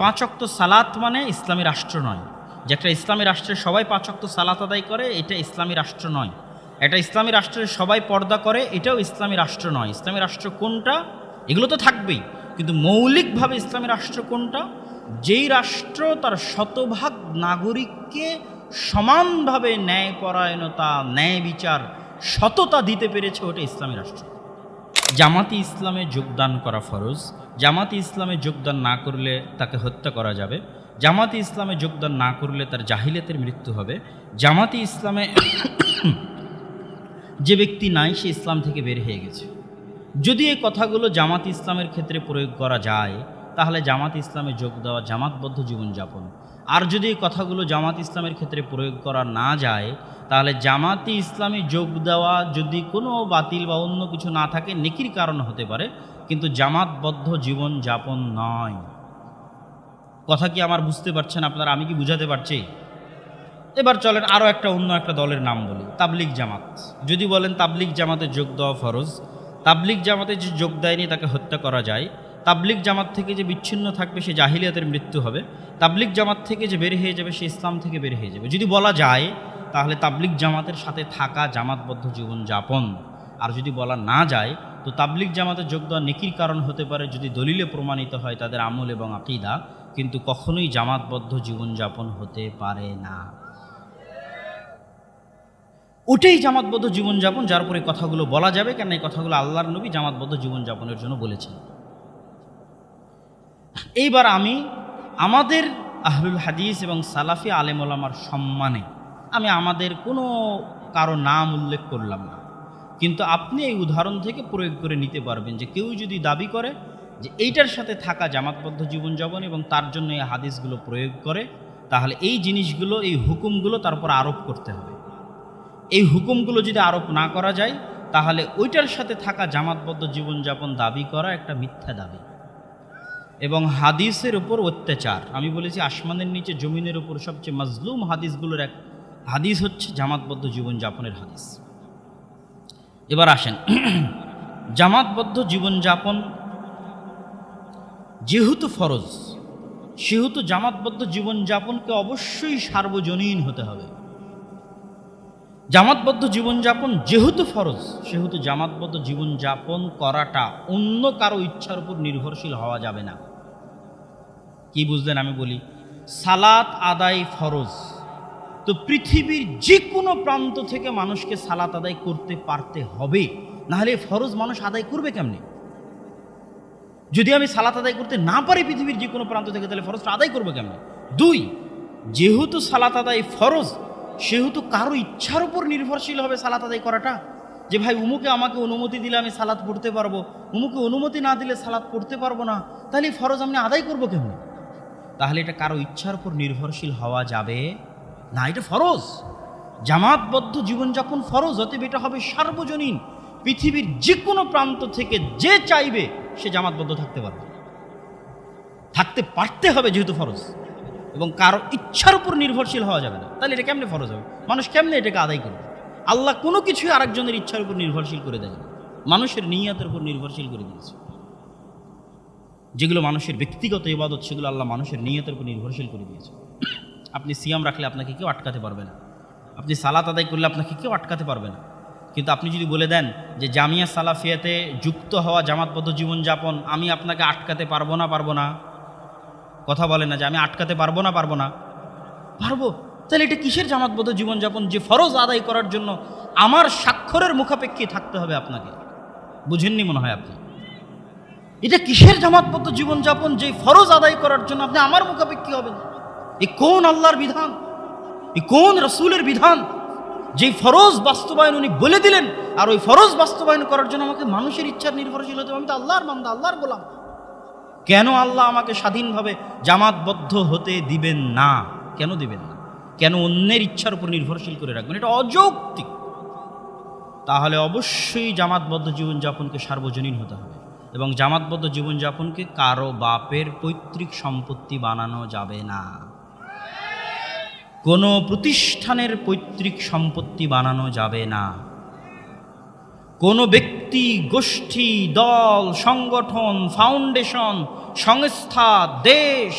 পাঁচ ওয়াক্ত সালাত মানে ইসলামী রাষ্ট্র নয়। যে একটা ইসলামী রাষ্ট্রে সবাই পাঁচ ওয়াক্ত সালাত আদায় করে, এটা ইসলামী রাষ্ট্র নয়। একটা ইসলামী রাষ্ট্রে সবাই পর্দা করে, এটাও ইসলামী রাষ্ট্র নয়। ইসলামী রাষ্ট্র কোনটা? এগুলো তো থাকবেই, কিন্তু মৌলিকভাবে ইসলামী রাষ্ট্র কোনটা? যেই রাষ্ট্র তার শতভাগ নাগরিককে সমানভাবে ন্যায়পরায়ণতা, ন্যায় বিচার, সততা দিতে পেরেছে, ওটা ইসলামী রাষ্ট্র। জামাতি ইসলামে যোগদান করা ফরজ। জামাতি ইসলামে যোগদান না করলে তাকে হত্যা করা যাবে। জামাতি ইসলামে যোগদান না করলে তার জাহিলিয়াতের মৃত্যু হবে। জামাতি ইসলামে যে ব্যক্তি নাই, সে ইসলাম থেকে বের হয়ে গেছে। যদি এই কথাগুলো জামাতি ইসলামের ক্ষেত্রে প্রয়োগ করা যায়, তাহলে জামাতি ইসলামে যোগ দেওয়া জামাতবদ্ধ জীবনযাপন। আর যদি এই কথাগুলো জামাত ইসলামের ক্ষেত্রে প্রয়োগ করা না যায়, তাহলে জামাতি ইসলামে যোগ দেওয়া যদি কোনো বাতিল বা অন্য কিছু না থাকে, নেকির কারণ হতে পারে, কিন্তু জামাতবদ্ধ জীবনযাপন নয়। কথা কি আমার বুঝতে পারছেন আপনারা? আমি কি বুঝাতে পারছি? এবার চলেন আরও অন্য একটা দলের নাম বলি, তাবলিগ জামাত। যদি বলেন তাবলিগ জামাতে যোগ দেওয়া ফরজ, তাবলিগ জামাতে যে যোগ দেয়নি তাকে হত্যা করা যায়, তাবলিগ জামাত থেকে যে বিচ্ছিন্ন থাকবে সে জাহিলিয়াতের মৃত্যু হবে, তাবলিগ জামাত থেকে যে বের হয়ে যাবে সে ইসলাম থেকে বের হয়ে যাবে, যদি বলা যায়, তাহলে তাবলিগ জামাতের সাথে থাকা জামাতবদ্ধ জীবনযাপন। আর যদি বলা না যায়, তো তাবলিগ জামাতে যোগ দেওয়া নেকির কারণ হতে পারে যদি দলিলে প্রমাণিত হয় তাদের আমল এবং আকীদা, কিন্তু কখনোই জামাতবদ্ধ জীবনযাপন হতে পারে না। ওটাই জামাতবদ্ধ জীবনযাপন যার উপরে কথাগুলো বলা যাবে, কেন এই কথাগুলো আল্লাহর নবী জামাতবদ্ধ জীবনযাপনের জন্য বলেছেন। এইবার আমি আমাদের আহলুল হাদিস এবং সালাফি আলেম ওলামার সম্মানে আমি আমাদের কোনো কারো নাম উল্লেখ করলাম না, কিন্তু আপনি এই উদাহরণ থেকে প্রয়োগ করে নিতে পারবেন যে কেউ যদি দাবি করে যে এইটার সাথে থাকা জামাতবদ্ধ জীবনযাপন এবং তার জন্য এই হাদিসগুলো প্রয়োগ করে, তাহলে এই জিনিসগুলো, এই হুকুমগুলো তার উপর আরোপ করতে হবে। এই হুকুমগুলো যদি আরোপ না করা যায়, তাহলে ওইটার সাথে থাকা জামাতবদ্ধ জীবনযাপন দাবি করা একটা মিথ্যা দাবি এবং হাদিসের উপর অত্যাচার। আমি বলেছি আসমানের নিচে জমিনের উপর সবচেয়ে মাজলুম হাদিসগুলোর এক হাদিস হচ্ছে জামাতবদ্ধ জীবনযাপনের হাদিস। এবার আসেন, জামাতবদ্ধ জীবনযাপন যেহেতু ফরজ, সেহেতু জামাতবদ্ধ জীবনযাপনকে অবশ্যই সার্বজনীন হতে হবে। জামাতবদ্ধ জীবনযাপন যেহেতু ফরজ, সেহেতু জামাতবদ্ধ জীবনযাপন করাটা অন্য কারো ইচ্ছার উপর নির্ভরশীল হওয়া যাবে না। কি বুঝলেন? আমি বলি, সালাত আদায় ফরজ, তো পৃথিবীর যে কোনো প্রান্ত থেকে মানুষকে সালাত আদায় করতে পারতে হবে, নাহলে ফরজ মানুষ আদায় করবে কেমনে? যদি আমি সালাত আদায় করতে না পারি পৃথিবীর যে কোনো প্রান্ত থেকে, তাহলে ফরজটা আদায় করবো কেমনে? দুই, যেহেতু সালাত আদায় ফরজ, সেহেতু কারো ইচ্ছার উপর নির্ভরশীল হবে সালাত আদায় করাটা, যে ভাই উমুকে আমাকে অনুমতি দিলে আমি সালাত পড়তে পারবো, উমুকে অনুমতি না দিলে সালাত পড়তে পারবো না, তাহলে ফরজ আমি আদায় করবো কেমনে? তাহলে এটা কারো ইচ্ছার উপর নির্ভরশীল হওয়া যাবে না, এটা ফরজ। জামাতবদ্ধ জীবনযাপন ফরজ, অতএব এটা হবে সার্বজনীন। পৃথিবীর যে কোনো প্রান্ত থেকে যে চাইবে সে জামাতবদ্ধ থাকতে পারবে, থাকতে পারতে হবে যেহেতু ফরজ, এবং কারো ইচ্ছার উপর নির্ভরশীল হওয়া যাবে না। তাহলে এটা কেমনে ফরজ হবে? মানুষ কেমনে এটাকে আদায় করবে? আল্লাহ কোনো কিছুই আরেকজনের ইচ্ছার উপর নির্ভরশীল করে দেয় না, মানুষের নিয়তের উপর নির্ভরশীল করে দিয়েছে। যেগুলো মানুষের ব্যক্তিগত ইবাদত, সেগুলো আল্লাহ মানুষের নিয়তের উপর নির্ভরশীল করে দিয়েছে। আপনি সিয়াম রাখলে আপনাকে কেউ আটকাতে পারবে না, আপনি সালাত আদায় করলে আপনাকে কেউ আটকাতে পারবে না। কিন্তু আপনি যদি বলে দেন যে জামিয়া সালাফিয়াতে যুক্ত হওয়া জামাতবদ্ধ জীবনযাপন আমি আপনাকে আটকাতে পারবো না, কথা বলে না যে আমি আটকাতে পারবো না, পারবো, তাহলে এটা কিসের জামাতবদ্ধ জীবনযাপন যে ফরজ আদায় করার জন্য আমার স্বাক্ষরের মুখাপেক্ষী থাকতে হবে আপনাকে? বুঝেননি মনে হয় আপনি। এটা কিসের জামাতবদ্ধ জীবনযাপন যে ফরজ আদায় করার জন্য আপনি আমার মুখাপেক্ষী হবেন? এ কোন আল্লাহর বিধান? এ কোন রাসূলের বিধান? যেই ফরজ বাস্তবায়ন উনি বলে দিলেন, আর ওই ফরজ বাস্তবায়ন করার জন্য আমাকে মানুষের ইচ্ছার নির্ভরশীল হতে হবে? আমি তো আল্লাহর বান্দা, আল্লাহর গোলাম। কেন আল্লাহ আমাকে স্বাধীনভাবে জামাতবদ্ধ হতে দিবেন না? কেন দিবেন না? কেন অন্যের ইচ্ছার উপর নির্ভরশীল করে রাখবেন? এটা অযৌক্তিক। তাহলে অবশ্যই জামাতবদ্ধ জীবনযাপনকে সার্বজনীন হতে হবে, এবং জামাতবদ্ধ জীবনযাপনকে কারো বাপের পৈতৃক সম্পত্তি বানানো যাবে না, কোনো প্রতিষ্ঠানের পৈতৃক সম্পত্তি বানানো যাবে না। কোনো ব্যক্তি, গোষ্ঠী, দল, সংগঠন, ফাউন্ডেশন, সংস্থা, দেশ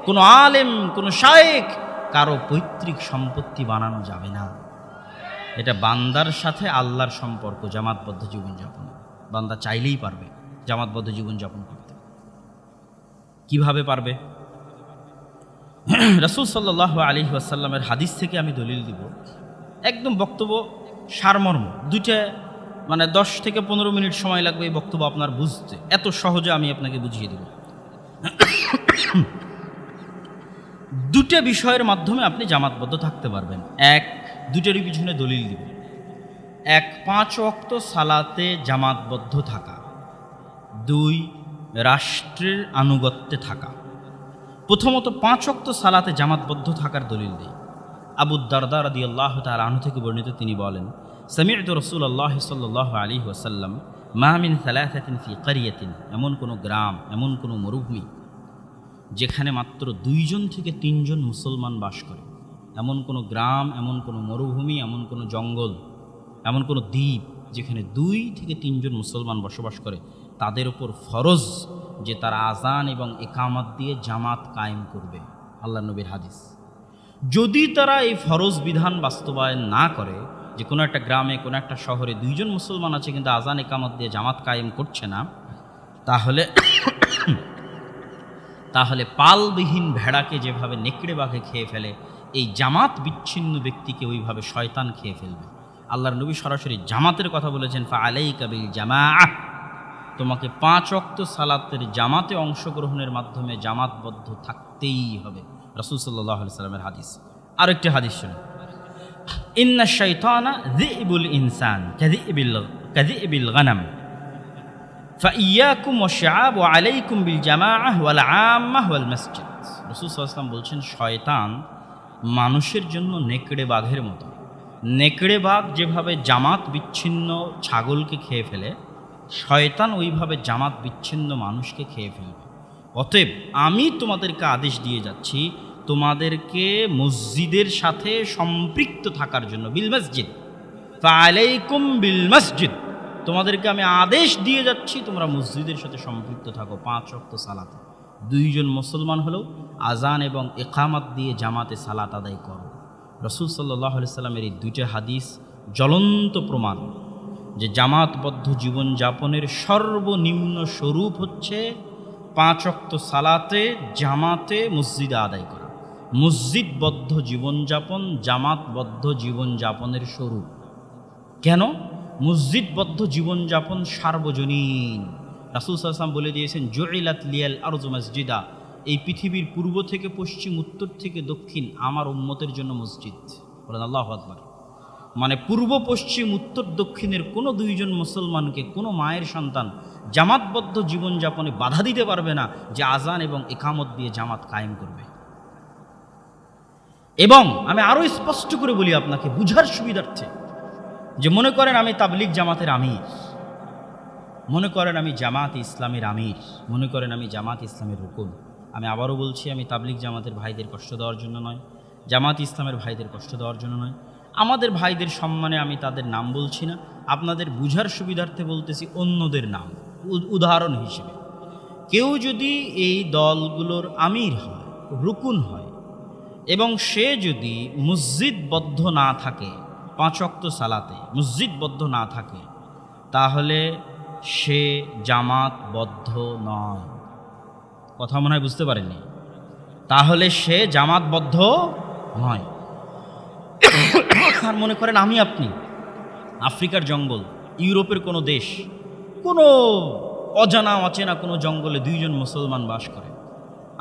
কোনো আলেম, কোনো শায়েখ কারো পৈতৃক সম্পত্তি বানানো যাবে না। এটা বান্দার সাথে আল্লাহর সম্পর্ক, জামাতবদ্ধ জীবনযাপন। বান্দা চাইলেই পারবে জামাতবদ্ধ জীবনযাপন করতে। কিভাবে পারবে? রাসূল সাল্লাল্লাহু আলাইহি ওয়াসাল্লামের হাদিস থেকে আমি দলিল দিব। একদম বক্তব্য সারমর্ম, দুইটা 10 থেকে 15 মিনিট সময় লাগবে এই বক্তব্য আপনার বুঝতে, এত সহজে আমি আপনাকে বুঝিয়ে দেব। দুটো বিষয়ের মাধ্যমে আপনি জামাতবদ্ধ থাকতে পারবেন। এক, দুটোরই পিছনে দলিল দিব। এক, 5 ওয়াক্ত সালাতে জামাতবদ্ধ থাকা। 2, রাষ্ট্রের আনুগত্যে থাকা। প্রথমত 5 ওয়াক্ত সালাতে জামাতবদ্ধ থাকার দলিল দিই। আবু দারদা রাদিয়াল্লাহু তাআলা আনহু থেকে বর্ণিত, তিনি বলেন, সামি'তু রাসূলুল্লাহ সাল্লাল্লাহু আলাইহি ওয়াসাল্লাম মা মিন সালাসাতিন ফি ক্বরিয়াতিন, এমন কোনো গ্রাম, এমন কোনো মরুভূমি যেখানে মাত্র 2 জন থেকে 3 জন মুসলমান বাস করে। এমন কোনো গ্রাম, এমন কোনো মরুভূমি, এমন কোনো জঙ্গল, এমন কোনো দ্বীপ যেখানে 2 থেকে 3 জন মুসলমান বসবাস করে, তাদের উপর ফরজ যে তারা আজান এবং ইকামত দিয়ে জামাত কায়েম করবে। আল্লাহর নবীর হাদিস। যদি তারা এই ফরজ বিধান বাস্তবায়ন না করে, যে কোনো একটা গ্রামে, কোনো একটা শহরে 2 জন মুসলমান আছে কিন্তু আজান ইকামত দিয়ে জামাত কায়েম করছে না, তাহলে পালবিহীন ভেড়াকে যেভাবে নেকড়ে বাঘে খেয়ে ফেলে, এই জামাত বিচ্ছিন্ন ব্যক্তিকে ওইভাবে শয়তান খেয়ে ফেলবে। আল্লাহর নবী সরাসরি জামাতের কথা বলেছেন, ফাআলাইকা বিল জামাআহ, তোমাকে 5 ওয়াক্ত সালাতের জামাতে অংশগ্রহণের মাধ্যমে জামাতবদ্ধ থাকতেই হবে। রাসূল সাল্লাল্লাহু আলাইহি ওয়াসাল্লামের হাদিস। আরেকটি হাদিস শুনুন, ইন্নাশ শাইতানা যিবুল ইনসান কাযিবিল গানাম ফাইয়াকুম ওয়াশআব ওয়া আলাইকুম বিল জামাআহ ওয়াল আম্মাহ ওয়াল মসজিদ। রাসূল সাল্লাল্লাহু আলাইহি ওয়াসাল্লাম বলছেন, শয়তান মানুষের জন্য নেকড়ে বাঘের মতো। নেকড়ে বাঘ যেভাবে জামাত বিচ্ছিন্ন ছাগলকে খেয়ে ফেলে, শয়তান ওইভাবে জামাত বিচ্ছিন্ন মানুষকে খেয়ে ফেলবে। অতএব আমি তোমাদেরকে আদেশ দিয়ে যাচ্ছি, তোমাদেরকে মসজিদের সাথে সম্পৃক্ত থাকার জন্য। বিল মসজিদ, ফাআলাইকুম বিল মসজিদ, তোমাদেরকে আমি আদেশ দিয়ে যাচ্ছি তোমরা মসজিদের সাথে সম্পৃক্ত থাকো। 5 ওয়াক্ত সালাতে 2 জন মুসলমান হলেও আজান এবং ইকামত দিয়ে জামাতে সালাত আদায় করো। রাসূল সাল্লাল্লাহু আলাইহি সাল্লামের এই 2টা হাদিস জ্বলন্ত প্রমাণ যে জামাতবদ্ধ জীবনযাপনের সর্বনিম্ন স্বরূপ হচ্ছে 5 ওয়াক্ত সালাতে জামাতে মসজিদে আদায় করা। মসজিদবদ্ধ জীবনযাপন জামাতবদ্ধ জীবনযাপনের স্বরূপ। কেন? মসজিদবদ্ধ জীবনযাপন সার্বজনীন। রাসূল সাল্লাল্লাহু আলাইহি ওয়াসাল্লাম বলে দিয়েছেন, জুইলাত লিয়াল আরজু মসজিদা, এই পৃথিবীর পূর্ব থেকে পশ্চিম, উত্তর থেকে দক্ষিণ আমার উম্মতের জন্য মসজিদ। বলেন আল্লাহু আকবার। মানে পূর্ব পশ্চিম উত্তর দক্ষিণের কোনো 2 জন মুসলমানকে কোনো মায়ের সন্তান জামাতবদ্ধ জীবনযাপনে বাধা দিতে পারবে না যে আজান এবং ইকামত দিয়ে জামাত কায়েম করবে। এবং আমি আরও স্পষ্ট করে বলি আপনাকে বুঝার সুবিধার্থে, যে মনে করেন আমি তাবলিগ জামাতের আমির, মনে করেন আমি জামাত ইসলামের আমির, মনে করেন আমি জামাত ইসলামের রুকুন। আমি আবারও বলছি, আমি তাবলিগ জামাতের ভাইদের কষ্ট দেওয়ার জন্য নয়, জামাত ইসলামের ভাইদের কষ্ট দেওয়ার জন্য নয়, আমাদের ভাইদের সম্মানে আমি তাদের নাম বলছি না, আপনাদের বুঝার সুবিধার্থে বলতেছি অন্যদের নাম উদাহরণ হিসেবে। কেউ যদি এই দলগুলোর আমির হয়, রুকুন হয়, এবং সে যদি মসজিদবদ্ধ না থাকে, 5 ওয়াক্ত সালাতে মসজিদবদ্ধ না থাকে, তাহলে সে জামাতবদ্ধ নয়। কথা মনে হয় বুঝতে পারেননি? তাহলে সে জামাতবদ্ধ নয়। আর মনে করেন আমি আপনি আফ্রিকার জঙ্গল, ইউরোপের কোনো দেশ, কোনো অজানা অচেনা কোনো জঙ্গলে 2 জন মুসলমান বাস করে,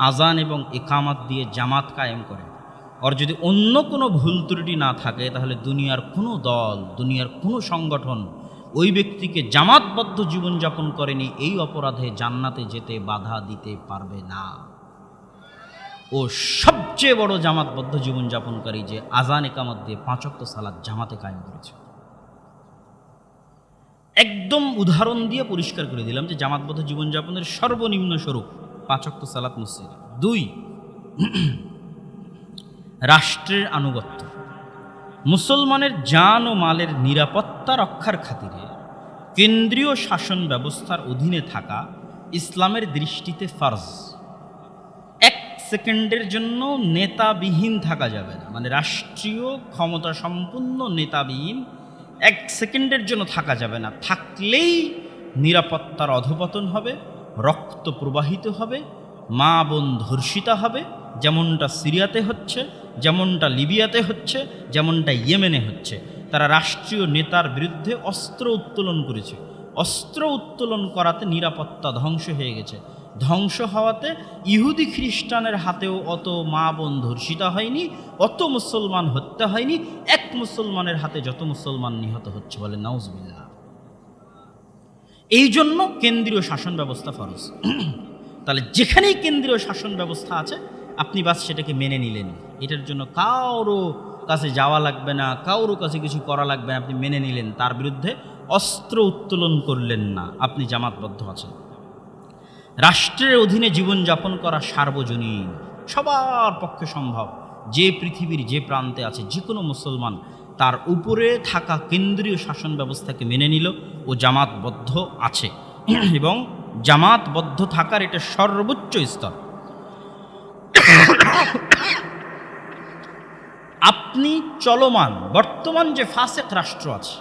আজান এবং ইকামত দিয়ে জামাত কায়েম করে। আর যদি অন্য কোনো ভুল ত্রুটি না থাকে, তাহলে দুনিয়ার কোনো দল, দুনিয়ার কোনো সংগঠন ওই ব্যক্তিকে জামাতবদ্ধ জীবনযাপন করেনি এই অপরাধে জান্নাতে যেতে বাধা দিতে পারবে না। ও সবচেয়ে বড় জামাতবদ্ধ জীবনযাপনকারী যে আজান ইকামত দিয়ে 5 ওয়াক্ত সালাত জামাতে কায়েম করেছে। একদম উদাহরণ দিয়ে পরিষ্কার করে দিলাম যে জামাতবদ্ধ জীবনযাপনের সর্বনিম্ন স্বরূপ 5 ওয়াক্ত সালাত মসজিদে। 2, রাষ্ট্রের আনুগত্য। মুসলমানের জান ও মালের নিরাপত্তা রক্ষার খাতিরে কেন্দ্রীয় শাসন ব্যবস্থার অধীনে থাকা ইসলামের দৃষ্টিতে ফরজ। 1 সেকেন্ডের জন্য নেতাবিহীন থাকা যাবে না, মানে রাষ্ট্রীয় ক্ষমতা সম্পন্ন নেতাবিহীন 1 সেকেন্ডের জন্য থাকা যাবে না। থাকলেই নিরাপত্তার অধপতন হবে, রক্ত প্রবাহিত হবে, মা বোন ধর্ষিতা হবে, যেমনটা সিরিয়াতে হচ্ছে, যেমনটা লিবিয়াতে হচ্ছে, যেমনটা ইয়েমেনে হচ্ছে। তারা রাষ্ট্রীয় নেতার বিরুদ্ধে অস্ত্র উত্তোলন করেছে। অস্ত্র উত্তোলন করাতে নিরাপত্তা ধ্বংস হয়ে গেছে। ধ্বংস হওয়াতে ইহুদি খ্রিস্টানের হাতেও অত মা বোন ধর্ষিতা হয়নি, অত মুসলমান হত্যা হয়নি। 1 মুসলমানের হাতে যত মুসলমান নিহত হচ্ছে, বলে নাউজুবিল্লাহ। এই জন্য কেন্দ্রীয় শাসন ব্যবস্থা ফরজ। তাহলে যেখানেই কেন্দ্রীয় শাসন ব্যবস্থা আছে, আপনি বাস সেটাকে মেনে নিলেন, এটার জন্য কারো কাছে যাওয়া লাগবে না, কারো কাছে কিছু করা লাগবে না, আপনি মেনে নিলেন, তার বিরুদ্ধে অস্ত্র উত্তোলন করলেন না, আপনি জামাতবদ্ধ আছেন। রাষ্ট্রের অধীনে জীবনযাপন করা সার্বজনীন, সবার পক্ষে সম্ভব। যে পৃথিবীর যে প্রান্তে আছে যে কোনো মুসলমান তার উপরে থাকা কেন্দ্রীয় শাসন ব্যবস্থাকে মেনে নিল, ও জামাতবদ্ধ আছে। এবং জামাতবদ্ধ থাকার এটা সর্বোচ্চ স্তর। আপনি চলমান বর্তমান যে ফাসেক রাষ্ট্র আছে,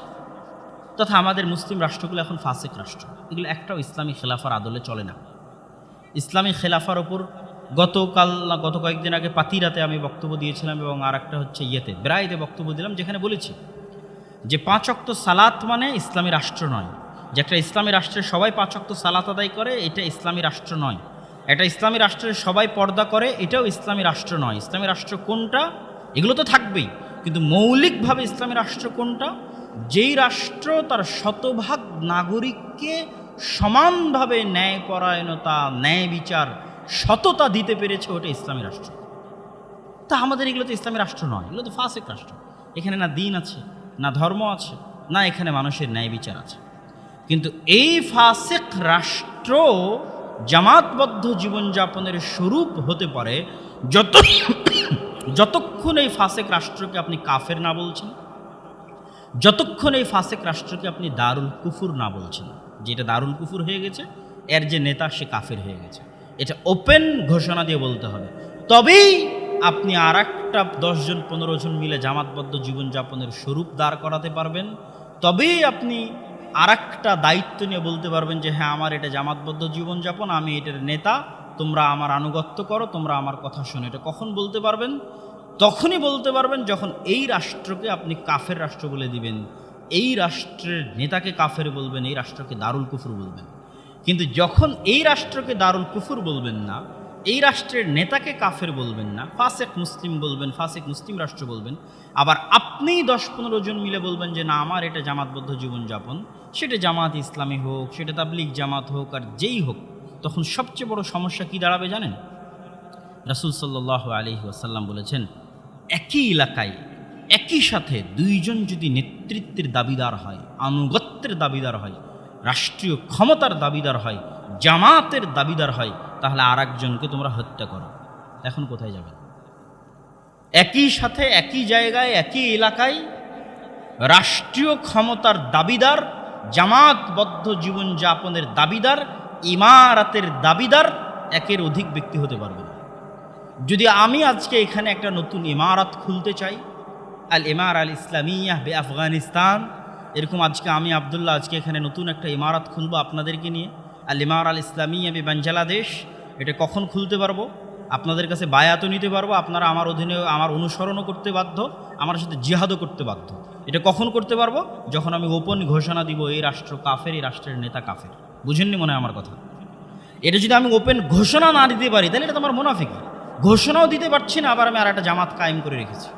তথা আমাদের মুসলিম রাষ্ট্রগুলো এখন ফাসেক রাষ্ট্র, এগুলো একটাও ইসলামী খেলাফার আদলে চলে না। ইসলামী খেলাফার ওপর গত কয়েকদিন আগে পাতিরাতে আমি বক্তব্য দিয়েছিলাম, এবং আর একটা হচ্ছে ব্রাইদে বক্তব্য দিলাম, যেখানে বলেছি যে 5 ওয়াক্ত সালাত মানে ইসলামী রাষ্ট্র নয়। যে একটা ইসলামী রাষ্ট্রের সবাই 5 ওয়াক্ত সালাত আদায় করে, এটা ইসলামী রাষ্ট্র নয়। একটা ইসলামী রাষ্ট্রের সবাই পর্দা করে, এটাও ইসলামী রাষ্ট্র নয়। ইসলামী রাষ্ট্র কোনটা? এগুলো তো থাকবেই, কিন্তু মৌলিকভাবে ইসলামী রাষ্ট্র কোনটা? যেই রাষ্ট্র তার শতভাগ নাগরিককে সমানভাবে ন্যায়পরায়ণতা, ন্যায় বিচার, সততা দিতে পেরেছে, ওটা ইসলামী রাষ্ট্র। তা আমাদের এগুলো তো ইসলামী রাষ্ট্র নয়, এগুলো তো ফাসেক রাষ্ট্র। এখানে না দিন আছে, না ধর্ম আছে, না এখানে মানুষের ন্যায় বিচার আছে। কিন্তু এই ফাসেক রাষ্ট্র জামাতবদ্ধ জীবনযাপনের স্বরূপ হতে পারে যতক্ষণ এই ফাসেক রাষ্ট্রকে আপনি কাফের না বলছেন, যতক্ষণ এই ফাসেক রাষ্ট্রকে আপনি দারুল কুফুর না বলছেন, যেটা দারুল কুফুর হয়ে গেছে, এর যে নেতা সে কাফের হয়ে গেছে, এটা ওপেন ঘোষণা দিয়ে বলতে হবে। তবেই আপনি আর একটা 10 জন 15 জন মিলে জামাতবদ্ধ জীবনযাপনের স্বরূপ দাঁড় করাতে পারবেন। তবেই আপনি আর একটা দায়িত্ব নিয়ে বলতে পারবেন যে হ্যাঁ, আমার এটা জামাতবদ্ধ জীবনযাপন, আমি এটার নেতা, তোমরা আমার আনুগত্য করো, তোমরা আমার কথা শোনো। এটা কখন বলতে পারবেন? তখনই বলতে পারবেন যখন এই রাষ্ট্রকে আপনি কাফের রাষ্ট্র বলে দিবেন, এই রাষ্ট্রের নেতাকে কাফের বলবেন, এই রাষ্ট্রকে দারুল কুফর বলবেন। কিন্তু যখন এই রাষ্ট্রকে দারুল কুফর বলবেন না, এই রাষ্ট্রের নেতাকে কাফের বলবেন না, ফাসেক মুসলিম বলবেন, ফাসেক মুসলিম রাষ্ট্র বলবেন, আবার আপনিই 10-15 জন মিলে বলবেন যে না, আমার এটা জামাতবদ্ধ জীবনযাপন, সেটা জামাত ইসলামী হোক, সেটা তাবলিগ জামাত হোক, আর যেই হোক, তখন সবচেয়ে বড় সমস্যা কি দাঁড়াবে জানেন? রাসূল সাল্লাল্লাহু আলাইহি ওয়াসাল্লাম বলেছেন, একই এলাকায় একই সাথে 2 জন যদি নেতৃত্বের দাবিদার হয়, আনুগত্যের দাবিদার হয়, রাষ্ট্রীয় ক্ষমতার দাবিদার হয়, জামাতের দাবিদার হয়, তাহলে আর একজনকে তোমরা হত্যা করো। এখন কোথায় যাবে? একই সাথে একই জায়গায় একই এলাকায় রাষ্ট্রীয় ক্ষমতার দাবিদার, জামাতবদ্ধ জীবনযাপনের দাবিদার, ইমারাতের দাবিদার একের অধিক ব্যক্তি হতে পারবে না। যদি আমি আজকে এখানে একটা নতুন ইমারত খুলতে চাই, আল ইমার আল ইসলামিয়াহ বে আফগানিস্তান, এরকম আজকে আমি আবদুল্লাহ আজকে এখানে নতুন একটা ইমারত খুলবো আপনাদেরকে নিয়ে, আল ইমার আল ইসলামিয়া বে বাংলাদেশ, এটা কখন খুলতে পারবো? আপনাদের কাছে বায়াতও নিতে পারবো, আপনারা আমার অধীনে আমার অনুসরণও করতে বাধ্য, আমার সাথে জিহাদও করতে বাধ্য। এটা কখন করতে পারবো? যখন আমি ওপেন ঘোষণা দিব এই রাষ্ট্র কাফের, এই রাষ্ট্রের নেতা কাফের। বুঝেননি মনে হয় আমার কথা? এটা যদি আমি ওপেন ঘোষণা না দিতে পারি, তাহলে এটা তো আমার মুনাফিকি। ঘোষণাও দিতে পারছি না, আবার আমি আর একটা জামাত কায়েম করে রেখেছি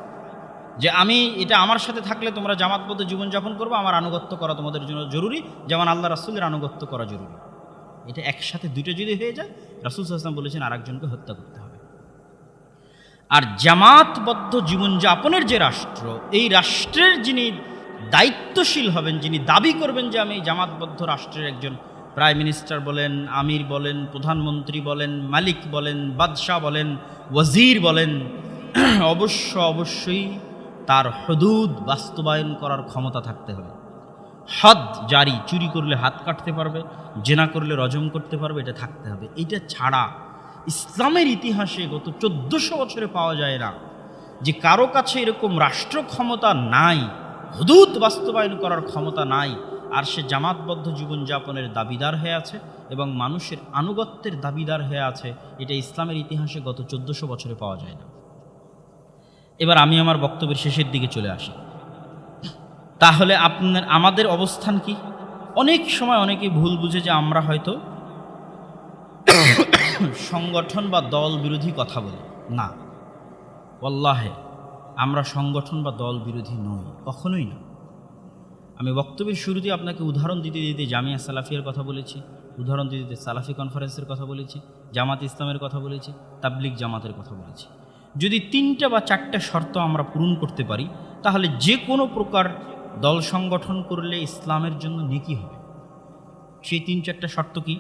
যে আমি এটা আমার সাথে থাকলে তোমরা জামাতবদ্ধ জীবনযাপন করবো, আমার আনুগত্য করা তোমাদের জন্য জরুরি, যেমন আল্লাহ রাসূলের আনুগত্য করা জরুরি। এটা একসাথে দুটো যদি হয়ে যায়, রাসূল সাল্লাল্লাহু আলাইহি ওয়াসাল্লাম বলেছেন আরেকজনকে হত্যা করতে হবে। আর জামাতবদ্ধ জীবনযাপনের যে রাষ্ট্র, এই রাষ্ট্রের যিনি দায়িত্বশীল হবেন, যিনি দাবি করবেন যে আমি এই জামাতবদ্ধ রাষ্ট্রের একজন প্রাইম মিনিস্টার বলেন, আমির বলেন, প্রধানমন্ত্রী বলেন, মালিক বলেন, বাদশাহ বলেন, ওয়াজির বলেন, অবশ্যই তার হুদুদ বাস্তবায়ন করার ক্ষমতা থাকতে হবে। হদ জারি, চুরি করলে হাত কাটতে পারবে, জেনা করলে রজম করতে পারবে, এটা থাকতে হবে। এটা ছাড়া ইসলামের ইতিহাসে গত 1400 বছরে পাওয়া যায় না যে কারো কাছে এরকম রাষ্ট্র ক্ষমতা নাই, হুদুদ বাস্তবায়ন করার ক্ষমতা নাই, আর সে জামাতবদ্ধ জীবনযাপনের দাবিদার হয়ে আছে এবং মানুষের আনুগত্যের দাবিদার হয়ে আছে। এটা ইসলামের ইতিহাসে গত 1400 বছরে পাওয়া যায় না। এবার আমি আমার বক্তব্যের শেষের দিকে চলে আসি। তাহলে আমাদের অবস্থান কি? অনেক সময় অনেকে ভুল বুঝে যে আমরা হয়তো সংগঠন বা দল বিরোধী কথা বলি। না, ওয়াল্লাহে আমরা সংগঠন বা দল বিরোধী নই, কখনোই না। আমি বক্তব্যের শুরুতে আপনাকে উদাহরণ দিতে দিতে জামিয়া সালাফিয়ার কথা বলেছি, উদাহরণ দিতে দিতে সালাফি কনফারেন্সের কথা বলেছি, জামাত ইসলামের কথা বলেছি, তাবলিগ জামাতের কথা বলেছি। যদি 3টা বা 4টা শর্ত আমরা পূরণ করতে পারি তাহলে যে কোনো প্রকার দল সংগঠন করলে ইসলামের জন্য নেকি হবে। সেই 3-4টা শর্ত কি?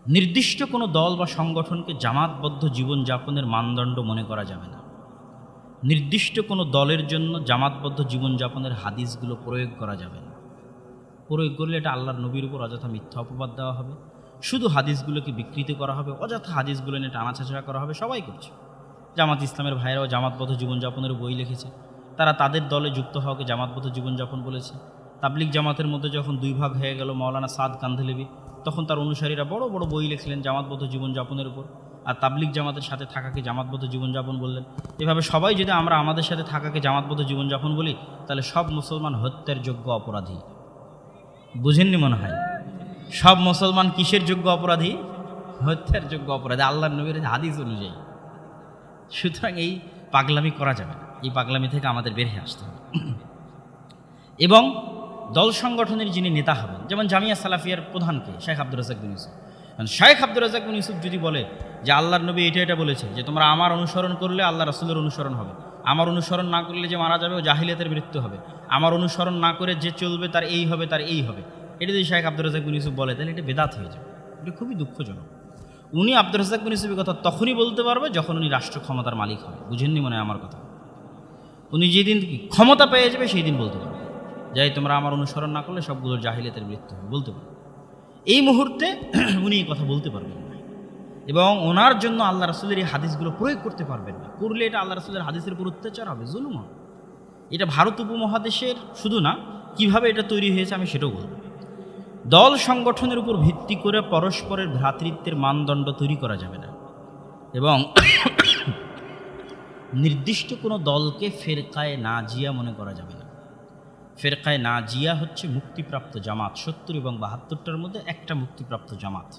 নির্দিষ্ট কোনো দল বা সংগঠনকে জামাতবদ্ধ জীবনযাপনের মানদণ্ড মনে করা যাবে না। নির্দিষ্ট কোনো দলের জন্য জামাতবদ্ধ জীবনযাপনের হাদিসগুলো প্রয়োগ করা যাবে না। প্রয়োগ করলে এটা আল্লাহর নবীর উপর অযথা মিথ্যা অপবাদ দেওয়া হবে, শুধু হাদিসগুলোকে বিকৃতি করা হবে, অযথা হাদিসগুলো নিয়ে টানাছাড়া করা হবে। সবাই করছে। জামাত ইসলামের ভাইরাও জামাতবদ্ধ জীবনযাপনের বই লিখেছে, তারা তাদের দলে যুক্ত হওয়াকে জামাতবদ্ধ জীবনযাপন বলেছে। তাবলিগ জামাতের মধ্যে যখন 2 ভাগ হয়ে গেল, মাওলানা সাদ কান্ধেলেবি, তখন তার অনুসারীরা বড় বড় বই লিখলেন জামাতবদ্ধ জীবনযাপনের উপর, আর তাবলিগ জামাতের সাথে থাকাকে জামাতবদ্ধ জীবনযাপন বললেন। এভাবে সবাই যদি আমরা আমাদের সাথে থাকাকে জামাতবদ্ধ জীবনযাপন বলি তাহলে সব মুসলমান হত্যার যোগ্য অপরাধী। বুঝেননি মনে হয়? সব মুসলমান কিসের যোগ্য অপরাধী? হত্যার যোগ্য অপরাধী, আল্লাহর নবীর হাদিস অনুযায়ী। সুতরাং এই পাগলামি করা যাবে না, এই পাগলামি থেকে আমাদের বের হয়ে আসতে হবে। এবং দল সংগঠনের যিনি নেতা হবেন, যেমন জামিয়া সালাফিয়ার প্রধানকে শেখ আব্দুর রাজ্জাক বিন ইউসুফ, শেখ আব্দুর রাজ্জাক বিন ইউসুফ যদি বলে যে আল্লাহর নবী এটা বলেছে যে তোমরা আমার অনুসরণ করলে আল্লাহ রাসূলের অনুসরণ হবে, আমার অনুসরণ না করলে যে মারা যাবে ও জাহিলিয়াতের মৃত্যু হবে, আমার অনুসরণ না করে যে চলবে তার এই হবে, তার এই হবে, এটা যদি শেখ আব্দুর রাজ্জাক বিন ইউসুফ বলে তাহলে এটা বেদাত হয়ে যাবে। এটা খুবই দুঃখজনক। উনি আব্দুর রাজ্জাক বিন ইউসুফের কথা তখনই বলতে পারবে যখন উনি রাষ্ট্র ক্ষমতার মালিক হবে। বুঝেননি মনে হয় আমার কথা? উনি যেদিন ক্ষমতা পেয়ে যাবে সেই দিন বলতে পারবে যাই তোমরা আমার অনুসরণ না করলে সবগুলোর জাহিলিয়াতের মৃত্যু হবে, বলতে পারবে। এই মুহূর্তে উনি এই কথা বলতে পারবেন না এবং ওনার জন্য আল্লাহ রাসূলের এই হাদিসগুলো প্রয়োগ করতে পারবেন না। করলে এটা আল্লাহ রাসূলের হাদিসের উপর অত্যাচার হবে, জুলুম হবে। এটা ভারত উপমহাদেশের শুধু না, কিভাবে এটা তৈরি হয়েছে আমি সেটাও বলব। দল সংগঠনের উপর ভিত্তি করে পরস্পরের ভ্রাতৃত্বের মানদণ্ড তৈরি করা যাবে না এবং নির্দিষ্ট কোনো দলকে ফেরকায়ে নাজিয়া মনে করা যাবে না। ফেরকায়ে নাজিয়া হচ্ছে মুক্তিপ্রাপ্ত জামাত, 70 এবং 72টার মধ্যে একটা মুক্তিপ্রাপ্ত জামাত।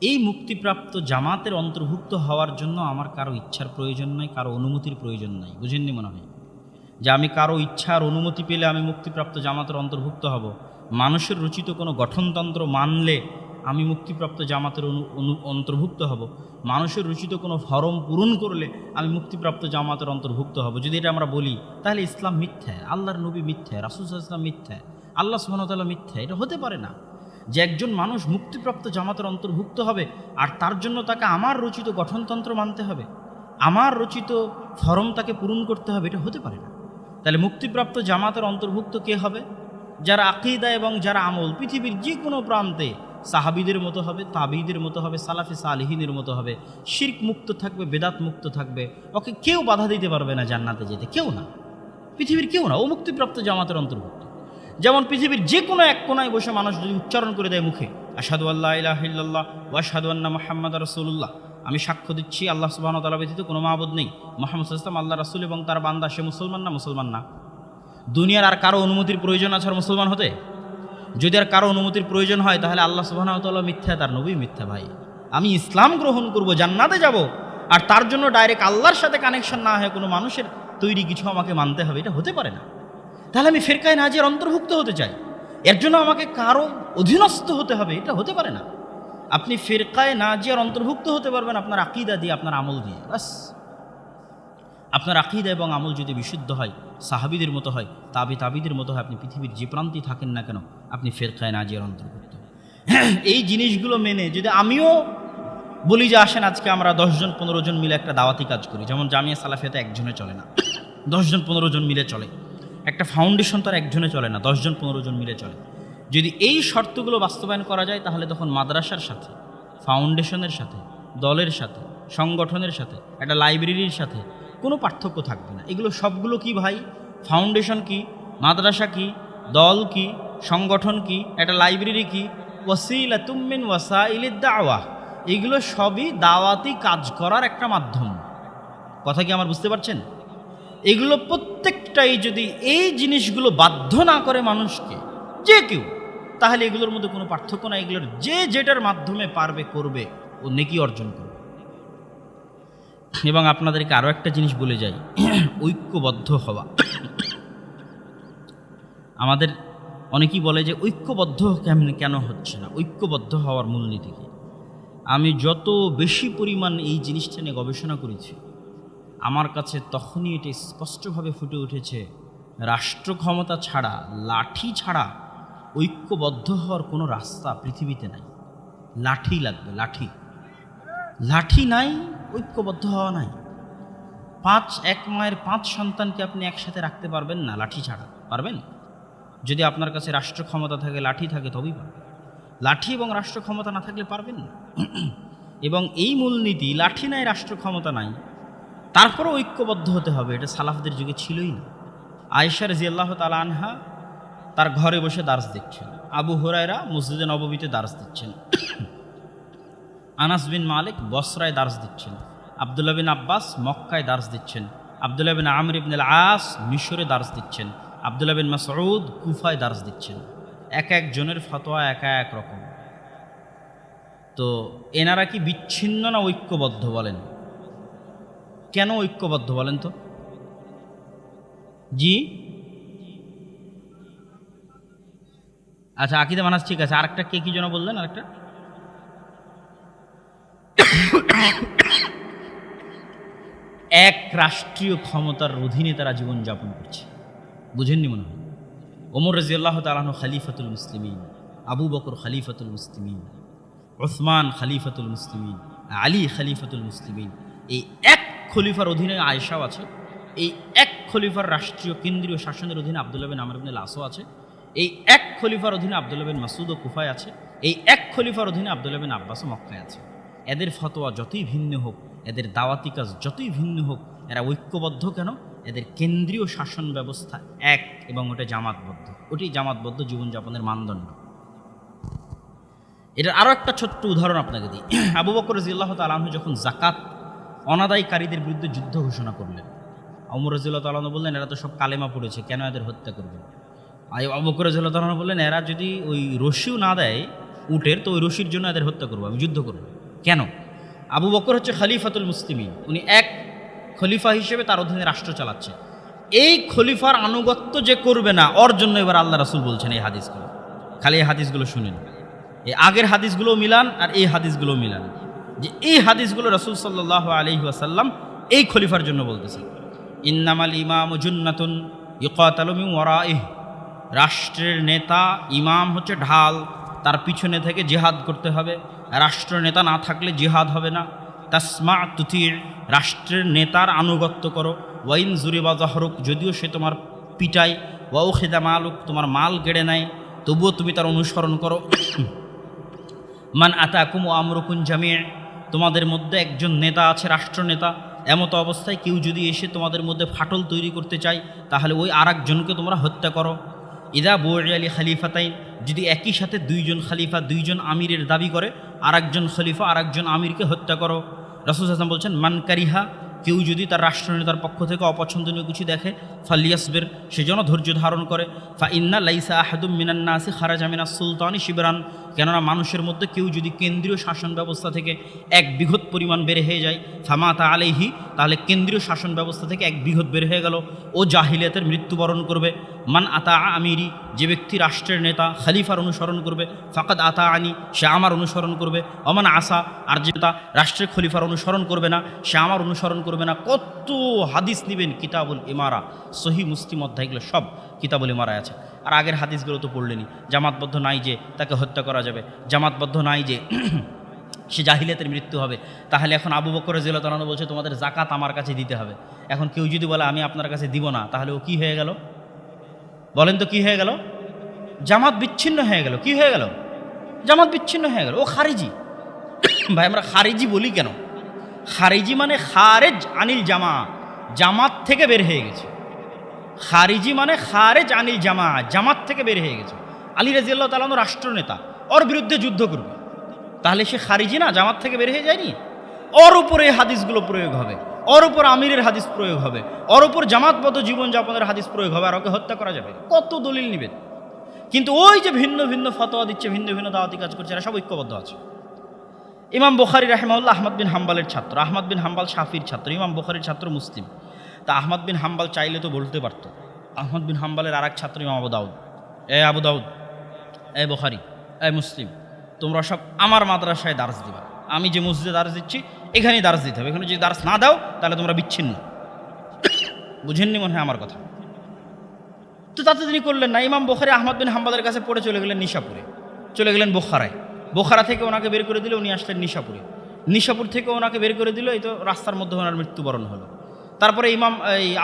এই মুক্তিপ্রাপ্ত জামাতের অন্তর্ভুক্ত হওয়ার জন্য আমার কারো ইচ্ছার প্রয়োজন নাই, কারো অনুমতির প্রয়োজন নাই। বুঝেননি মনে হয় যে আমি কারো ইচ্ছার অনুমতি পেলে আমি মুক্তিপ্রাপ্ত জামাতের অন্তর্ভুক্ত হব? মানুষের রচিত কোনো গঠনতন্ত্র মানলে আমি মুক্তিপ্রাপ্ত জামাতের অন্তর্ভুক্ত হব? মানুষের রচিত কোনো ফরম পূরণ করলে আমি মুক্তিপ্রাপ্ত জামাতের অন্তর্ভুক্ত হব? যদি এটা আমরা বলি তাহলে ইসলাম মিথ্যা, আল্লাহর নবী মিথ্যা, রাসূল সাল্লাল্লাহু আলাইহি ওয়াসাল্লাম মিথ্যা, আল্লাহ সুবহানাহু ওয়া তাআলা মিথ্যা। এটা হতে পারে না যে একজন মানুষ মুক্তিপ্রাপ্ত জামাতের অন্তর্ভুক্ত হবে আর তার জন্য তাকে আমার রচিত গঠনতন্ত্র মানতে হবে, আমার রচিত ফরম তাকে পূরণ করতে হবে। এটা হতে পারে না। তাহলে মুক্তিপ্রাপ্ত জামাতের অন্তর্ভুক্ত কে হবে? যারা আকীদা এবং যারা আমল পৃথিবীর যে কোনো প্রান্তে সাহাবীদের মতো হবে, তাবিঈদের মতো হবে, সালাফে সালেহিনের মতো হবে, শিরক মুক্ত থাকবে, বেদাত মুক্ত থাকবে, ওকে কেউ বাধা দিতে পারবে না জান্নাতে যেতে, কেউ না, পৃথিবীর কেউ না। ও মুক্তিপ্রাপ্ত জামাতের অন্তর্ভুক্ত। যেমন পৃথিবীর যে কোনো এক কোনায় বসে মানুষ যদি উচ্চারণ করে দেয় মুখে আশহাদু আল্লা ইলাহা ইল্লাল্লাহ ওয়া আশহাদু আন্না মুহাম্মাদার রাসূলুল্লাহ, আমি সাক্ষ্য দিচ্ছি আল্লাহ সুবহানাহু ওয়া তাআলা ব্যতীত কোনো মাবুদ নেই, মুহাম্মদ সাল্লাল্লাহু আলাইহি ওয়াসাল্লাম আল্লাহর রাসূল এবং তার বান্দা, সে মুসলমান না? মুসলমান না। দুনিয়ার আর কারো অনুমতির প্রয়োজন আছে আর মুসলমান হতে? যদি আর কারো অনুমতির প্রয়োজন হয় তাহলে আল্লাহ সুবহানাহু ওয়া তাআলা মিথ্যা, তার নবী মিথ্যা। ভাই, আমি ইসলাম গ্রহণ করব, জান্নাতে যাব, আর তার জন্য ডাইরেক্ট আল্লাহর সাথে কানেকশন না হয়ে কোনো মানুষের তৈরি কিছু আমাকে মানতে হবে? এটা হতে পারে না। তাহলে আমি ফেরকায়ে নাজিয়ার অন্তর্ভুক্ত হতে চাই, এর জন্য আমাকে কারো অধীনস্থ হতে হবে? এটা হতে পারে না। আপনি ফেরকায়ে নাজিয়ার অন্তর্ভুক্ত হতে পারবেন আপনার আকীদা দিয়ে, আপনার আমল দিয়ে। বাস, আপনার আকীদা এবং আমল যদি বিশুদ্ধ হয়, সাহাবীদের মতো হয়, তাবিঈদের মতো হয়, আপনি পৃথিবীর যে প্রান্তেই থাকেন না কেন আপনি ফেরকায়ে নাজিয়ার অন্তর্ভুক্ত। এই জিনিসগুলো মেনে যদি আমিও বলি যে আসেন আজকে আমরা 10 জন 15 জন মিলে একটা দাওয়াতি কাজ করি, যেমন জামিয়া সালাফিয়াতে একজনে চলে না, 10 জন 15 জন মিলে চলে। একটা ফাউন্ডেশন তো আর একজনে চলে না, 10 জন 15 জন মিলে চলে। যদি এই শর্তগুলো বাস্তবায়ন করা যায় তাহলে তখন মাদ্রাসার সাথে, ফাউন্ডেশনের সাথে, দলের সাথে, সংগঠনের সাথে, একটা লাইব্রেরির সাথে কোনো পার্থক্য থাকবে না। এগুলো সবগুলো কি ভাই? ফাউন্ডেশন কি, মাদ্রাসা কি, দল কি, সংগঠন কি, একটা লাইব্রেরি কি? ওয়াসিলাতুম মিন ওয়াসাইলিদ দাওয়া। এগুলো সবই দাওয়াতি কাজ করার একটা মাধ্যম। কথা কি আমার বুঝতে পারছেন? এগুলো প্রত্যেকটাই যদি এই জিনিসগুলো বাধ্য না করে মানুষকে, যে কেউ, তাহলে এগুলোর মধ্যে কোনো পার্থক্য না। এগুলোর যে যেটার মাধ্যমে পারবে করবে, ও নেকি অর্জন করবে। এবং আপনাদেরকে আরও একটা জিনিস বলে যাই, ঐক্যবদ্ধ হওয়া। আমাদের অনেকেই বলে যে ঐক্যবদ্ধ কেন হচ্ছে না, ঐক্যবদ্ধ হওয়ার মূলনীতি কি? আমি যত বেশি পরিমাণ এই জিনিসটা নিয়ে গবেষণা করেছি, আমার কাছে তখনই এটা স্পষ্টভাবে ফুটে উঠেছে, রাষ্ট্র ক্ষমতা ছাড়া, লাঠি ছাড়া ঐক্যবদ্ধ হওয়ার কোনো রাস্তা পৃথিবীতে নাই। লাঠি লাগবে, লাঠি। লাঠি নাই, ঐক্যবদ্ধ হওয়া নাই। এক মায়ের 5 সন্তানকে আপনি একসাথে রাখতে পারবেন না লাঠি ছাড়া। পারবেন? যদি আপনার কাছে রাষ্ট্র ক্ষমতা থাকে, লাঠি থাকে, তবেই পারবেন। লাঠি এবং রাষ্ট্র ক্ষমতা না থাকলে পারবেন না। এবং এই মূলনীতি, লাঠি নাই, রাষ্ট্র ক্ষমতা নাই, তারপরও ঐক্যবদ্ধ হতে হবে, এটা সালাফদের যুগে ছিলই না। আয়েশা রাদিয়াল্লাহু তাআলা আনহা তার ঘরে বসে দার্স দিচ্ছেন, আবু হুরায়রা মসজিদে নববীতে দার্স দিচ্ছেন, আনাস বিন মালিক বসরায় দার্স দিচ্ছেন, আব্দুল্লাহ বিন আব্বাস মক্কায় দার্স দিচ্ছেন, আব্দুল্লাহ বিন আমর ইবনে আল-আস মিশরে দার্স দিচ্ছেন, আব্দুল্লাহ বিন মাসউদ কুফায় দার্স দিচ্ছেন। এক একজনের ফতোয়া এক রকম। তো এনারা কি বিচ্ছিন্ন না ঐক্যবদ্ধ? বলেন কেন ঐক্যবদ্ধ বলেন তো? জি, আচ্ছা, আকিদা মানাজ ঠিক আছে। আরেকটা কে কি যেন বললেন? আরেকটা এক রাষ্ট্রীয় ক্ষমতার অধীনে তারা জীবনযাপন করছে। বুঝেননি মনে হয়? ওমর রাদিয়াল্লাহু তাআলা আনহু খলিফাতুল মুসলিমিন, আবু বকর খলিফাতুল মুসলিমিন, উসমান খলিফাতুল মুসলিমিন, আলী খলিফাতুল মুসলিমিন। এই এক খলিফার অধীনে আয়েশাও আছে। এই এক খলিফার রাষ্ট্রীয় কেন্দ্রীয় শাসনের অধীনে আব্দুল্লাহ বিন আমর ইবনে আল-আসও আছে। এই এক খলিফার অধীনে আব্দুল্লাহ বিন মাসউদ ও কুফায় আছে। এই এক খলিফার অধীনে আব্দুল্লাহ বিন আব্বাস ও মক্কায় আছে। এদের ফতোয়া যতই ভিন্ন হোক, এদের দাওয়াতি কাজ যতই ভিন্ন হোক, এরা ঐক্যবদ্ধ কেন? এদের কেন্দ্রীয় শাসন ব্যবস্থা এক, এবং ওটা জামাতবদ্ধ। ওটাই জামাতবদ্ধ জীবনযাপনের মানদণ্ড। এটার আরও একটা ছোট্ট উদাহরণ আপনাকে দিই। আবু বকর রাদিয়াল্লাহু তাআলা আনহু যখন যাকাত অনাদায়কারীদের বিরুদ্ধে যুদ্ধ ঘোষণা করলেন, ওমর রাদিয়াল্লাহু তাআলা আনহু বললেন, এরা তো সব কালেমা পড়েছে, কেন এদের হত্যা করবেন? আবু বকর রাদিয়াল্লাহু তাআলা আনহু বললেন, এরা যদি ওই রশিও না দেয় উটের, তো ওই রশির জন্য এদের হত্যা করবো, আমি যুদ্ধ করব। কেন? আবু বকর হচ্ছে খলিফাতুল মুসলিমিন, উনি এক খলিফা হিসেবে তার অধীনে রাষ্ট্র চালাচ্ছে। এই খলিফার আনুগত্য যে করবে না, ওর জন্য এবার আল্লাহ রাসূল বলছেন এই হাদিসগুলো। খালি এই হাদিসগুলো শুনেন, এই আগের হাদিসগুলো মিলান আর এই হাদিসগুলো মিলান, যে এই হাদিসগুলো রাসূল সাল্লাল্লাহু আলাইহি ওয়াসাল্লাম এই খলিফার জন্য বলতেছেন। ইন্নামাল ইমামু জুন্নাতুন ইউকাতালু মিন ওয়ারাইহি। রাষ্ট্রের নেতা, ইমাম হচ্ছে ঢাল, তার পিছনে থেকে জিহাদ করতে হবে। রাষ্ট্র নেতা না থাকলে জিহাদ হবে না। তাসমা তুতির, রাষ্ট্রের নেতার আনুগত্য করো। ওয়াইন জুরিবা জাহরুক, যদিও সে তোমার পিটায়। ওয়াউ খিদা মালুক, তোমার মাল কেড়ে নেয়, তবুও তুমি তার অনুসরণ করো। মান আতাকুম ও আমরুকুন জামি', তোমাদের মধ্যে একজন নেতা আছে, রাষ্ট্রনেতা। এমতো অবস্থায় কেউ যদি এসে তোমাদের মধ্যে ফাটল তৈরি করতে চায়, তাহলে ওই আরেকজনকে তোমরা হত্যা করো। ইদা বুইআ লি খালিফাতাইন, যদি একই সাথে দুইজন খালিফা, দুইজন আমিরের দাবি করে, আরেকজন খলিফা আরেকজন আমিরকে হত্যা করো। রাসূল সাল্লাল্লাহু আলাইহি ওয়াসাল্লাম বলছেন, মান কারিহা, কেউ যদি তার রাষ্ট্রনেতার পক্ষ থেকে অপছন্দনীয় কিছু দেখে, ফালিয়াসবির, সেজন্য ধৈর্য ধারণ করে। ফা ইন্না লাইসা আহাদুম মিনান নাসি খারাজা মিনাস সুলতানি শিবরান, কেননা মানুষের মধ্যে কেউ যদি কেন্দ্রীয় শাসন ব্যবস্থা থেকে 1 বিঘত পরিমাণ বের হয়ে যায়, ফামাতা আলাইহি, তাহলে কেন্দ্রীয় শাসন ব্যবস্থা থেকে 1 বিঘত বের হয়ে গেল, ও জাহিলিয়াতের মৃত্যুবরণ করবে। মান আতা আমিরি, যে ব্যক্তি রাষ্ট্রের নেতা খলিফার অনুসরণ করবে, ফাকাদ আতা আনি, সে আমার অনুসরণ করবে। অমান আসা, আর যে রাষ্ট্রের খলিফার অনুসরণ করবে না, সে আমার অনুসরণ করবে না। কত হাদিস নেবেন, কিতাবুল ইমারা, সহিহ মুসলিম অধ্যায়গুলো সব কিতাবুল ইমারায় আছে। আর আগের হাদিসগুলো তো পড়লেনি। জামাতবদ্ধ নাই যে তাকে হত্যা করা যাবে, জামাতবদ্ধ নাই যে সে জাহিলিয়াতের মৃত্যু হবে। তাহলে এখন আবু বকর রাদিয়াল্লাহু তাআলা বলছে তোমাদের যাকাত আমার কাছে দিতে হবে। এখন কেউ যদি বলে আমি আপনার কাছে দিব না, তাহলে ও কি হয়ে গেল? বলেন তো কি হয়ে গেল? জামাত বিচ্ছিন্ন হয়ে গেল। কি হয়ে গেল? জামাত বিচ্ছিন্ন হয়ে গেল, ও খারিজি। ভাই আমরা খারিজি বলি কেন? খারিজি মানে খারেজ আনিল জামা, জামাত থেকে বের হয়ে গেছে। খারিজি মানে খারেজ আনিল জামা, জামাত থেকে বের হয়ে গেছে। আলী রাদিয়াল্লাহু তাআলা রাষ্ট্রনেতা, ওর বিরুদ্ধে যুদ্ধ করবে, তাহলে সে খারিজি না? জামাত থেকে বের হয়ে যায়নি? ওর উপরে হাদিসগুলো প্রয়োগ হবে, ওর উপর আমিরের হাদিস প্রয়োগ হবে, ওর উপর জামাতবদ্ধ জীবনযাপনের হাদিস প্রয়োগ হবে, আর ওকে হত্যা করা যাবে? কত দলিল নিবেন? কিন্তু ওই যে ভিন্ন ভিন্ন ফতোয়া দিচ্ছে, ভিন্ন ভিন্ন দাওয়াতি কাজ করছে, এরা সব ঐক্যবদ্ধ আছে। ইমাম বুখারী রাহিমাহুল্লাহ আহমদ বিন হাম্বালের ছাত্র, আহমদ বিন হাম্বাল শাফির ছাত্র, ইমাম বুখারীর ছাত্র মুসলিম। তা আহমদ বিন হাম্বাল চাইলে তো বলতে পারতো, আহমদ বিন হাম্বালের আর এক ছাত্র ইমাম আবু দাউদ, আবু দাউদ, বুখারী, মুসলিম, তোমরা সব আমার মাদ্রাসায় দার্স দিবা, আমি যে মসজিদে দার্স দিচ্ছি এখানেই দার্স দিতে হবে, এখানে যদি দার্স না দাও তাহলে তোমরা বিচ্ছিন্ন। বুঝেননি মনে হয় আমার কথা? তো তাতে তিনি করলেন না। ইমাম বুখারী আহমদ বিন হাম্বালের কাছে পড়ে চলে গেলেন নিশাপুরে, চলে গেলেন বোখারায়। বোখারা থেকে ওনাকে বের করে দিল, উনি আসলেন নিশাপুরে। নিশাপুর থেকে ওনাকে বের করে দিল, এই তো রাস্তার মধ্যে ওনার মৃত্যুবরণ হলো। তারপরে ইমাম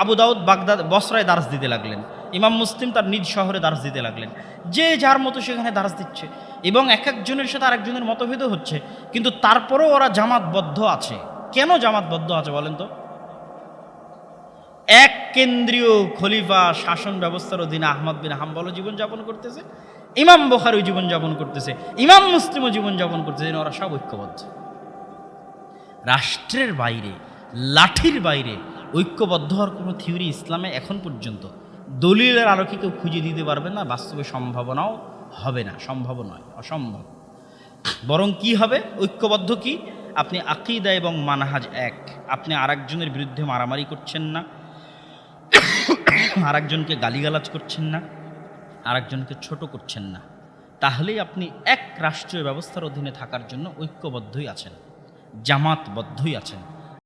আবু দাউদ বাগদাদ বসরায় দার্স দিতে লাগলেন, ইমাম মুসলিম তার নিজ শহরে দার্স দিতে লাগলেন। যে যার মতো সেখানে দার্স দিচ্ছে, এবং এক একজনের সাথে আরেকজনের মতভেদও হচ্ছে, কিন্তু তারপরেও ওরা জামাতবদ্ধ আছে। কেন জামাতবদ্ধ আছে বলেন তো? এক কেন্দ্রীয় খলিফা শাসন ব্যবস্থার অধীনে আহমদ বিন হাম্বলও জীবনযাপন করতেছে, ইমাম বুখারীও জীবনযাপন করতেছে, ইমাম মুসলিমও জীবনযাপন করতেছে, ওরা সব ঐক্যবদ্ধ। রাষ্ট্রের বাইরে, লাঠির বাইরে ঐক্যবদ্ধ হওয়ার কোনো থিওরি ইসলামে এখন পর্যন্ত দলিলের আলোকে কেউ খুঁজে দিতে পারবে না, বাস্তবে সম্ভাবনাও হবে না, সম্ভব নয়, অসম্ভব। বরং কি হবে? ঐক্যবদ্ধ কি? আপনি আকীদা এবং মানহাজ এক, আপনি আরেকজনের বিরুদ্ধে মারামারি করছেন না, আরেকজনকে গালিগালাজ করছেন না, আরেকজনকে ছোট করছেন না, তাহলেই আপনি এক রাষ্ট্রীয় ব্যবস্থার অধীনে থাকার জন্য ঐক্যবদ্ধই আছেন, জামাতবদ্ধই আছেন।